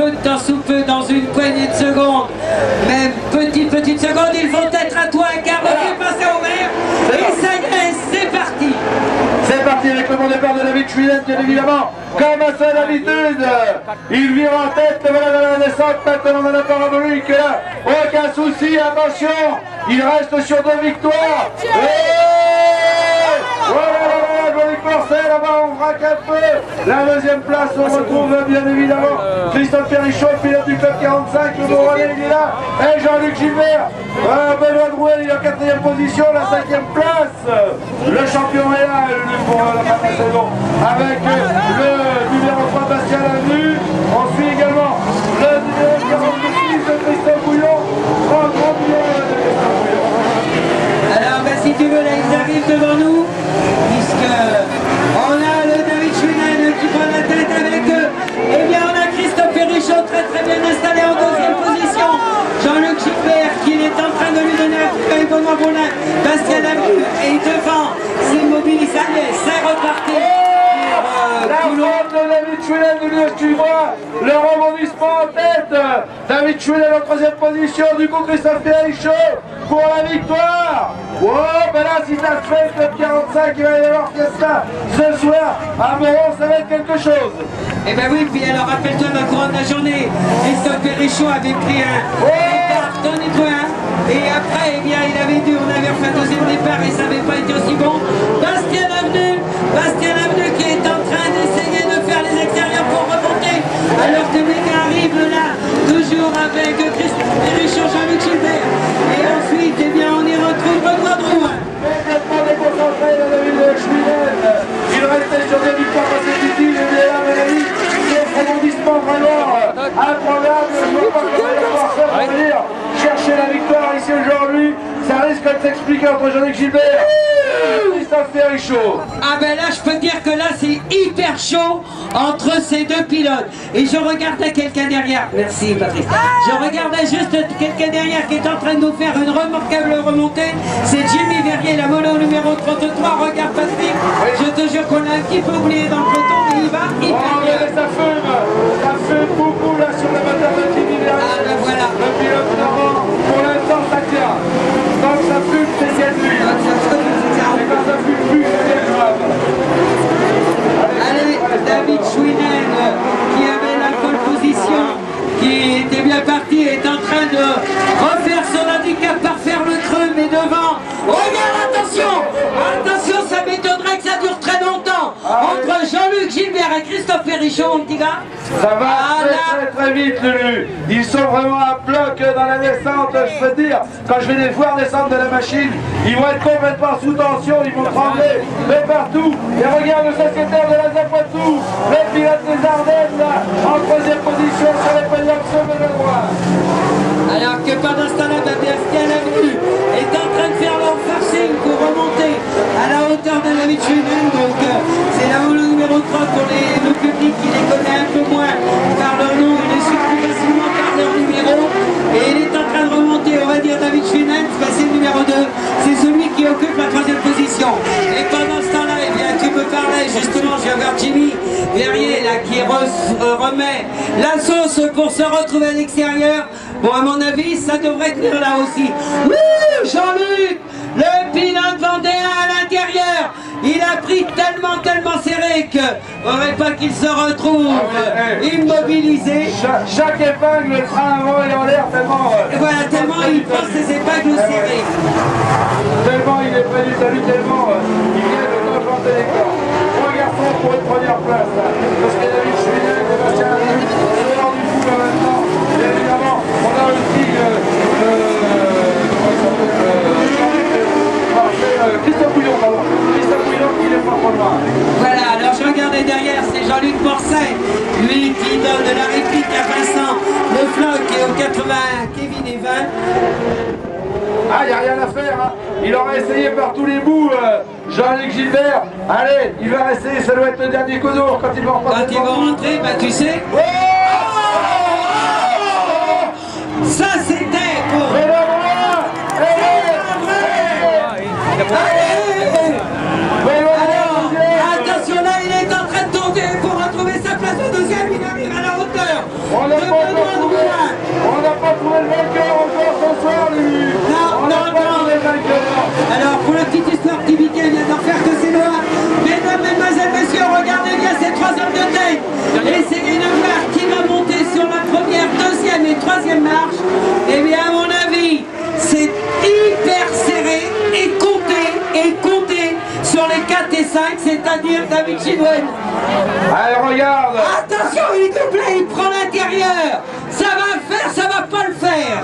peu de temps sous peu, dans une poignée de secondes, même petite seconde, ils vont être à toi, car on est passé au vert. Et ça y est, c'est parti. C'est parti avec le bon départ de David Schwillen, bien évidemment. Comme à son habitude, il vire en tête, voilà dans la descente, maintenant on a Parabolik qui est là. Aucun souci, attention, il reste sur 2 victoires. Voilà, joli corset, là-bas on braque un peu. La deuxième place, on retrouve bien évidemment Christophe Perrichon, pilote du club 45, le Bourgogne, il est là. Et Jean-Luc Gilbert, Benoît Drouel, il est en 4e position, la 5e place. Le champion est là, lui, pour la fin de la saison, avec le numéro 3, Bastien Lavenu. On suit également le numéro 46 de Christophe Bouillon. Grand bien de Christophe Bouillon. Alors, si tu veux, là, ils arrivent devant nous, puisque on a le David Schwillen qui prend la tête avec eux. Eh bien, on a Christophe Perrichon très bien installé en 2e position. Jean-Luc Gilbert qui est en train de lui donner un coup et Benoît Boulin. Bastien Lavenu est devant, c'est mobilisé, c'est reparti. La forme de David Schwillen de l'US-Tumois, le rebondissement en tête. David Schwillen en 3e position, du coup Christophe Perrichon pour la victoire. Oh, ben là, si ça se fait, club 45, il va y avoir fiesta ce soir. À Moron, ça va être quelque chose. Eh ben oui, puis alors rappelle-toi ma couronne de la journée. Christophe Perrichon avait pris un départ Tony Point. Et après, eh bien, on avait refait un 2e départ et ça n'avait pas été aussi bon. Bastien Lavenu qui est en train d'essayer de faire les extérieurs pour remonter. Alors que les gars arrivent là, toujours avec Christophe Perrichon, Jean-Luc Gilbert. Et ensuite, eh bien, on y retrouve Benoît Drouin. Complètement déconcentré, la David Schwillen. Il restait sur des victoires consécutives et bien là, mes amis, c'est rebondissement vraiment improbable. Je ne vois pas comment il va pouvoir faire pour venir chercher la victoire ici aujourd'hui. Ça risque de s'expliquer entre Jean-Luc Gilbert et Christophe Perrichon. Ah ben là, je peux dire que là, c'est hyper chaud entre ces deux pilotes. Et je regardais quelqu'un derrière. Merci, Patrick. Je regardais juste quelqu'un derrière qui est en train de nous faire une remarquable remontée. C'est Jimmy Verrier, la mono numéro 33. Regarde, Patrick. Je te jure qu'on l'a un petit peu oublié dans le peloton, mais il va hyper bien. Mais ça fume beaucoup là sur la moteur de Jimmy Verrier. Ah ben voilà. Le pilote normand, pour l'instant, ça tient. Tant que ça fume, c'est qu'il y a de lui. Et quand ça fume plus, c'est grave. Allez, David Schwillen qui avait la pole position, qui était bien parti, est en train de refaire son handicap par faire le creux, mais devant. Regarde, attention, ça m'étonnerait que ça dure très longtemps. Entre Jean-Luc Gilbert et Christophe Perrichon, mon petit gars. Ça va très vite, Lulu. Ils sont vraiment à bloc dans la descente, je peux te dire. Quand je vais les voir descendre de la machine, ils vont être complètement sous tension, ils vont trembler, mais partout. Et regarde le sociétaire de la Zapoitou, le pilote des Ardennes, là, en 3e position sur les podiums sur le droit. Alors que pendant ce temps-là, Bastien Lavenu est en train de faire leur forcing pour remonter à la hauteur de David Schwillen. Donc c'est la mono numéro 3 pour le public qui les connaît un peu moins par leur nom, il les suit plus facilement par leur numéro. Et il est en train de remonter, on va dire David Schwillen, c'est le numéro 2, c'est celui qui occupe la 3e position. Et pendant ce temps-là, eh bien, tu peux parler justement, je vais voir Jimmy Verrier là qui remet la sauce pour se retrouver à l'extérieur. Bon, à mon avis, ça devrait tenir là aussi. Ouh, Jean-Luc, le pilote vendéen à l'intérieur, il a pris tellement serré que faudrait pas qu'il se retrouve immobilisé. Chaque épingle, le frein avant est en l'air tellement... Et voilà, tellement il prend ses épingles serrées. Tellement il est près du salut, tellement il vient de tangenter les corps. 3 garçons pour une première place, là. Parce qu'il y a David Schwillen et Bastien Lavenu, c'est l'heure du coup là maintenant. Et évidemment, on a aussi Christophe Bouillon, pardon. Christophe Bouillon qui est pas trop loin. Voilà, alors je regardais derrière, c'est Jean-Luc Morcet, lui qui donne la réplique à Vincent Le Floch et au 80 Kevin Evans. Ah, il n'y a rien à faire, hein. Il aura essayé par tous les bouts, Jean-Luc Gilbert. Allez, il va essayer, ça doit être le dernier cozour quand il va repasser. Quand ils vont rentrer, bah tu sais. Oh, ça c'était pour... mais le bras, Alors, attention là, il est en train de tomber pour retrouver sa place au 2e, il arrive à la hauteur. on a On n'a pas trouvé le vainqueur encore ce soir, lui. On n'a pas trouvé le vainqueur. Alors, pour la petite histoire, petit Biquet vient d'en faire que c'est noir. Mesdames, mesdemoiselles, messieurs, regardez bien ces 3 hommes de tête. Et c'est une marque qui va monter sur la première, deuxième et troisième marche. Eh bien, à mon avis, c'est hyper serré et compté sur les 4 et 5, c'est-à-dire David Chidwen. Allez, regarde. Attention, il doublé, il prend l'intérieur. Ça va le faire, ça va pas le faire.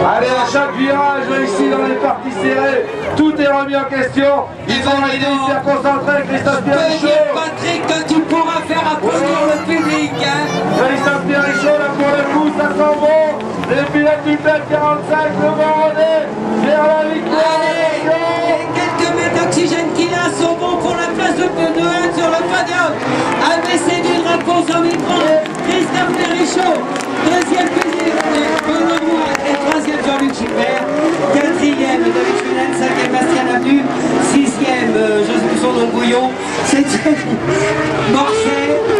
Allez, à chaque virage, ici, dans les parties serrées, tout est remis en question. Ils ont été hyper concentrés, Christophe Pierrichot. Patrick, que tu pourras faire applaudir le public. Hein. Christophe Pierrichot, là, pour le coup, ça sent bon. Les pilotes du PEP 45, le Voronezh, vers la victoire. Allez, quelques mètres d'oxygène qu'il a sont bons pour la place de 1 sur le podium. ABC du drapeau sur micro, Christophe Pierrichot. Deuxième Benoît et troisième Jean-Luc Gilbert. Quatrième David Chidwen, cinquième Bastien Labnu, sixième Joseph Bouillon, septième Morcet.